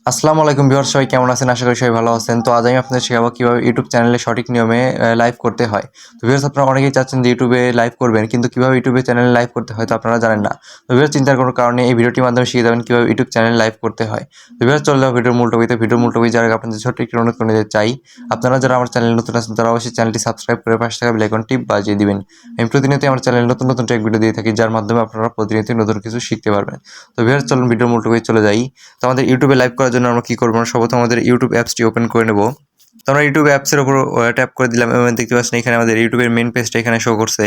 আসসালামু আলাইকুম ভিউয়ার্স, সবাই কেমন আছেন? আশা করি সবাই ভালো আছেন। তো আজ আমি আপনাদের শেখাবো কিভাবে ইউটিউব চ্যানেলে সঠিক নিয়মে লাইভ করতে হয়। তো ভিউয়ার্স, আপনারা অনেকেই চাচ্ছেন যে ইউটিউবে লাইভ করবেন, কিন্তু কিভাবে ইউটিউবে চ্যানেলে লাইভ করতে হয় তো আপনারা জানেন না। তো ভিউয়ার্স, চিন্তার কোনো কারণে এই ভিডিওটির মাধ্যমে শিখে যাবেন কিভাবে ইউটিউব চ্যানেলে লাইভ করতে হয়। তো ভিউয়ার্স, চলে যাও ভিডিওর মূল টপিকে। ভিডিওর মূল টপিকে যাওয়ার আগে আপনাদের ছোট্ট একটি অনুরোধ করে নিতে চাই, আপনারা যারা আমার চ্যানেলে নতুন আছেন তারা অবশ্যই চ্যানেলটি সাবস্ক্রাইব করে পাশে থাকা বেল আইকনটি বাজিয়ে দিবেন। আমি প্রতিনিয়তই আমার চ্যানেলে নতুন নতুন টেক ভিডিও দিয়ে থাকি, যার মাধ্যমে আপনারা প্রতিনিয়তই নতুন কিছু শিখতে পারবেন। তো ভিউয়ার্স, চলুন ভিডিওর মূল টপিকে চলে যাই। তো আমাদের ইউটিউবে লাইভ করার জন্য আমরা কি করবো? সর্বপ্রথম আমাদের ইউটিউব অ্যাপসটি ওপেন করে নেব। তো আমরা ইউটিউব অ্যাপসের উপর ট্যাপ করে দিলাম এবং দেখতে পাচ্ছেন এখানে আমাদের ইউটিউবের মেন পেজটা এখানে শো করছে।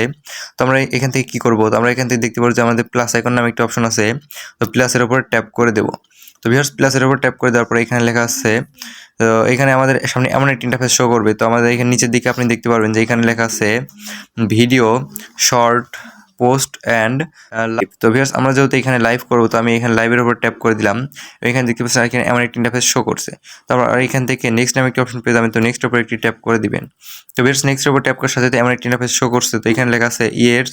তো আমরা এখান থেকে কি করব? তো আমরা এখান থেকে দেখতে পারবো যে আমাদের প্লাস আইকন নামে একটা অপশন আছে। তো প্লাসের উপর ট্যাপ করে দেব। তো ভিউয়ার্স, প্লাসের উপর ট্যাপ করে দেওয়ার পরে এখানে লেখা আছে, তো এখানে আমাদের সামনে এমন একটা ইন্টারফেস শো করবে। তো আমাদের এখানে নিচের দিকে আপনি দেখতে পারবেন যে এখানে লেখা আছে video, short, post and live. তো ভিউয়ার্স, আমরা যেহেতু এখানে লাইভ করবো, তো আমি এখানে লাইভের উপর ট্যাপ করে দিলাম। এখানে দেখতে পাচ্ছেন এখানে এমন একটা ইন্টারফেস শো করছে। তারপর এখান থেকে নেক্সট নামে একটা অপশন পেয়ে যাবেন। তো নেক্সট উপর একটি ট্যাপ করে দিবেন। তো ভিউয়ার্স, নেক্সট উপর ট্যাপ করার সাথে সাথে এমন একটা ইন্টারফেস শো করছে। তো এখানে লেখা আছে yes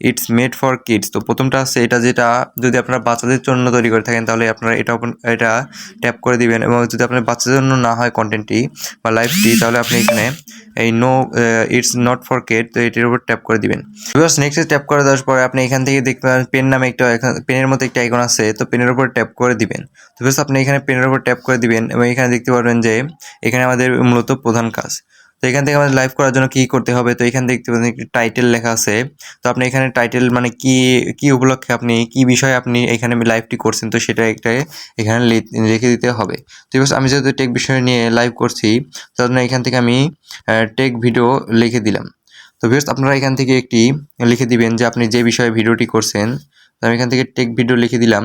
it's made for kids. তো প্রথমটা আছে এটা, যেটা যদি আপনারা বাচ্চাদের জন্য তৈরি করে থাকেন তাহলে আপনারা এটা ট্যাপ করে দিবেন, এবং যদি আপনার বাচ্চাদের জন্য না হয় কন্টেন্টটি বা লাইভটি, তাহলে আপনি এখানে এই no it's not for kid, তো এটির উপর ট্যাপ করে দিবেন। ভিউয়ার্স, নেক্সট ট্যাপ করে দেওয়ার পরে আপনি এখান থেকে দেখতে পাবেন পেন নামে একটা, পেনের মতো একটা আইকন আছে। তো পেনের উপর ট্যাপ করে দিবেন। তো ভিউয়ার্স, আপনি এখানে পেনের উপর ট্যাপ করে দিবেন এবং এখানে দেখতে পারবেন যে এখানে আমাদের মূলত প্রধান কাজ। তো এখান থেকে আমাদের লাইভ করার জন্য কি করতে হবে? তো এখানে দেখতে পাচ্ছেন একটি টাইটেল লেখা আছে। তো আপনি এখানে টাইটেল মানে কি উপলক্ষে আপনি কি বিষয়ে আপনি এখানে লাইভটি করছেন, তো সেটা একটা এখানে লিখে দিতে হবে। তো ভিউয়ার্স, আমি যেহেতু টেক বিষয় নিয়ে লাইভ করছি, তার জন্য এখান থেকে আমি টেক ভিডিও লিখে দিলাম। তো ভিউয়ার্স, আপনারা এখান থেকে একটি লিখে দিবেন যে আপনি যে বিষয়ে ভিডিওটি করছেন। তো আমি এখান থেকে টেক ভিডিও লিখে দিলাম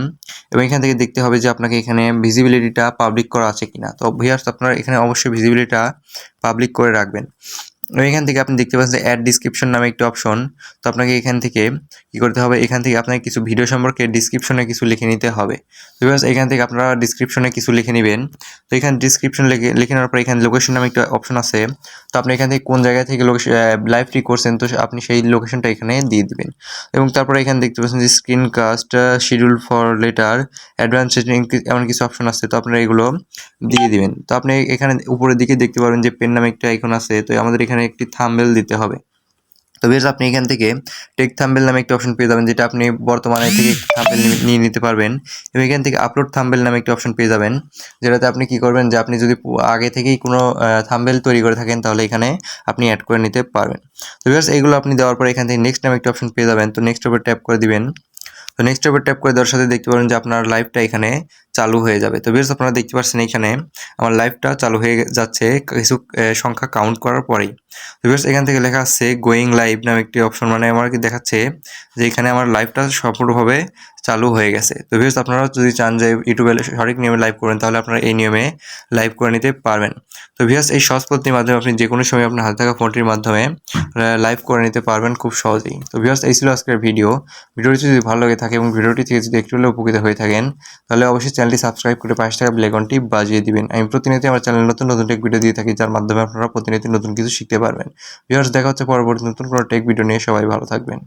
এবং এখান থেকে দেখতে হবে যে আপনাকে এখানে ভিজিবিলিটিটা পাবলিক করা আছে কিনা। তো ভিউয়ার্স, আপনারা এখানে অবশ্যই ভিজিবিলিটিটা পাবলিক করে রাখবেন। এবং এখান থেকে আপনি দেখতে পাচ্ছেন যে অ্যাড ডিসক্রিপশন নামে একটা অপশন। তো আপনাকে এখান থেকে কি করতে হবে? এখান থেকে আপনাকে কিছু ভিডিও সম্পর্কে ডিসক্রিপশনে কিছু লিখে নিতে হবে। তো ভিউয়ার্স, এখান থেকে আপনারা ডিসক্রিপশনে কিছু লিখে নেবেন। তো এখানে ডিসক্রিপশন লিখে নেওয়ার পর এখানে লোকেশন নামে একটা অপশন আছে। তো আপনি এখান থেকে কোন জায়গা থেকে লাইভটি করছেন, তো আপনি সেই লোকেশনটা এখানে দিয়ে দিবেন। এবং তারপরে এখানে দেখতে পাচ্ছেন যে screen cast, schedule for later, advance setting, এমন কিছু অপশন আছে। তো আপনারা এগুলো দিয়ে দিবেন। তো আপনি এখানে উপরের দিকে দেখতে পারবেন যে পেন নামে একটা আইকন আছে। তো আমাদের এখানে একটি থাম্বনেল দিতে হবে। তো ভিউয়ার্স, আপনি এখান থেকে টেক থাম্বনেল নামে একটা অপশন পেয়ে যাবেন, যেটা আপনি বর্তমানে থেকে থাম্বনেল নিয়ে নিতে পারবেন। এবং এখান থেকে আপলোড থাম্বনেল নামে একটা অপশন পেয়ে যাবেন, যেটাতে আপনি কি করবেন যে আপনি যদি আগে থেকেই কোনো থাম্বনেল তৈরি করে থাকেন তাহলে এখানে আপনি অ্যাড করে নিতে পারবেন। তো ভিউয়ার্স, এইগুলো আপনি দেওয়ার পরে এখান থেকে নেক্সট নামে একটা অপশন পেয়ে যাবেন। তো নেক্সট উপর ট্যাপ করে দিবেন। তো নেক্সট উপর ট্যাপ করে দেওয়ার সাথে দেখতে পারেন যে আপনার লাইভটা এখানে চালু হয়ে যাবে। তো ভিউয়ার্স, আপনারা দেখতে পাচ্ছেন এখানে আমার লাইভটা চালু হয়ে যাচ্ছে কিছু সংখ্যা কাউন্ট করার পরেই। তো ভিউয়ার্স, এখান থেকে লেখা আছে গোয়িং লাইভ নামে একটি অপশন, মানে আমার কি দেখাচ্ছে যে এখানে আমার লাইভটা সম্পূর্ণভাবে চালু হয়ে গেছে। তো ভিউয়ার্স, আপনারা যদি চান যে ইউটিউবে সঠিক নিয়মে লাইভ করেন, তাহলে আপনারা এই নিয়মে লাইভ করে নিতে পারবেন। তো ভিউয়ার্স, এই সহজ পদ্ধতির মাধ্যমে আপনি যে কোনো সময় আপনার হাতে থাকা ফোনটির মাধ্যমে লাইভ করে নিতে পারবেন খুব সহজেই। তো ভিউয়ার্স, এই ছিল আজকের ভিডিওটি যদি ভালো লাগে থাকে এবং ভিডিওটি থেকে যদি একটু হলেও উপকৃত হয়ে থাকেন, তাহলে অবশ্যই চ্যানেলটি সাবস্ক্রাইব করে পাশে থাকা বেল আইকনটি বাজিয়ে দিবেন। আমি প্রতিনিয়ত আমার চ্যানেলে নতুন নতুন টেক ভিডিও দিয়ে থাকি, যার মাধ্যমে আপনারা প্রতিনিয়ত নতুন কিছু শিখতে পারবেন। ভিউয়ার্স, দেখা হচ্ছে পরবর্তী নতুন কোনো টেক ভিডিও নিয়ে। সবাই ভালো থাকবেন।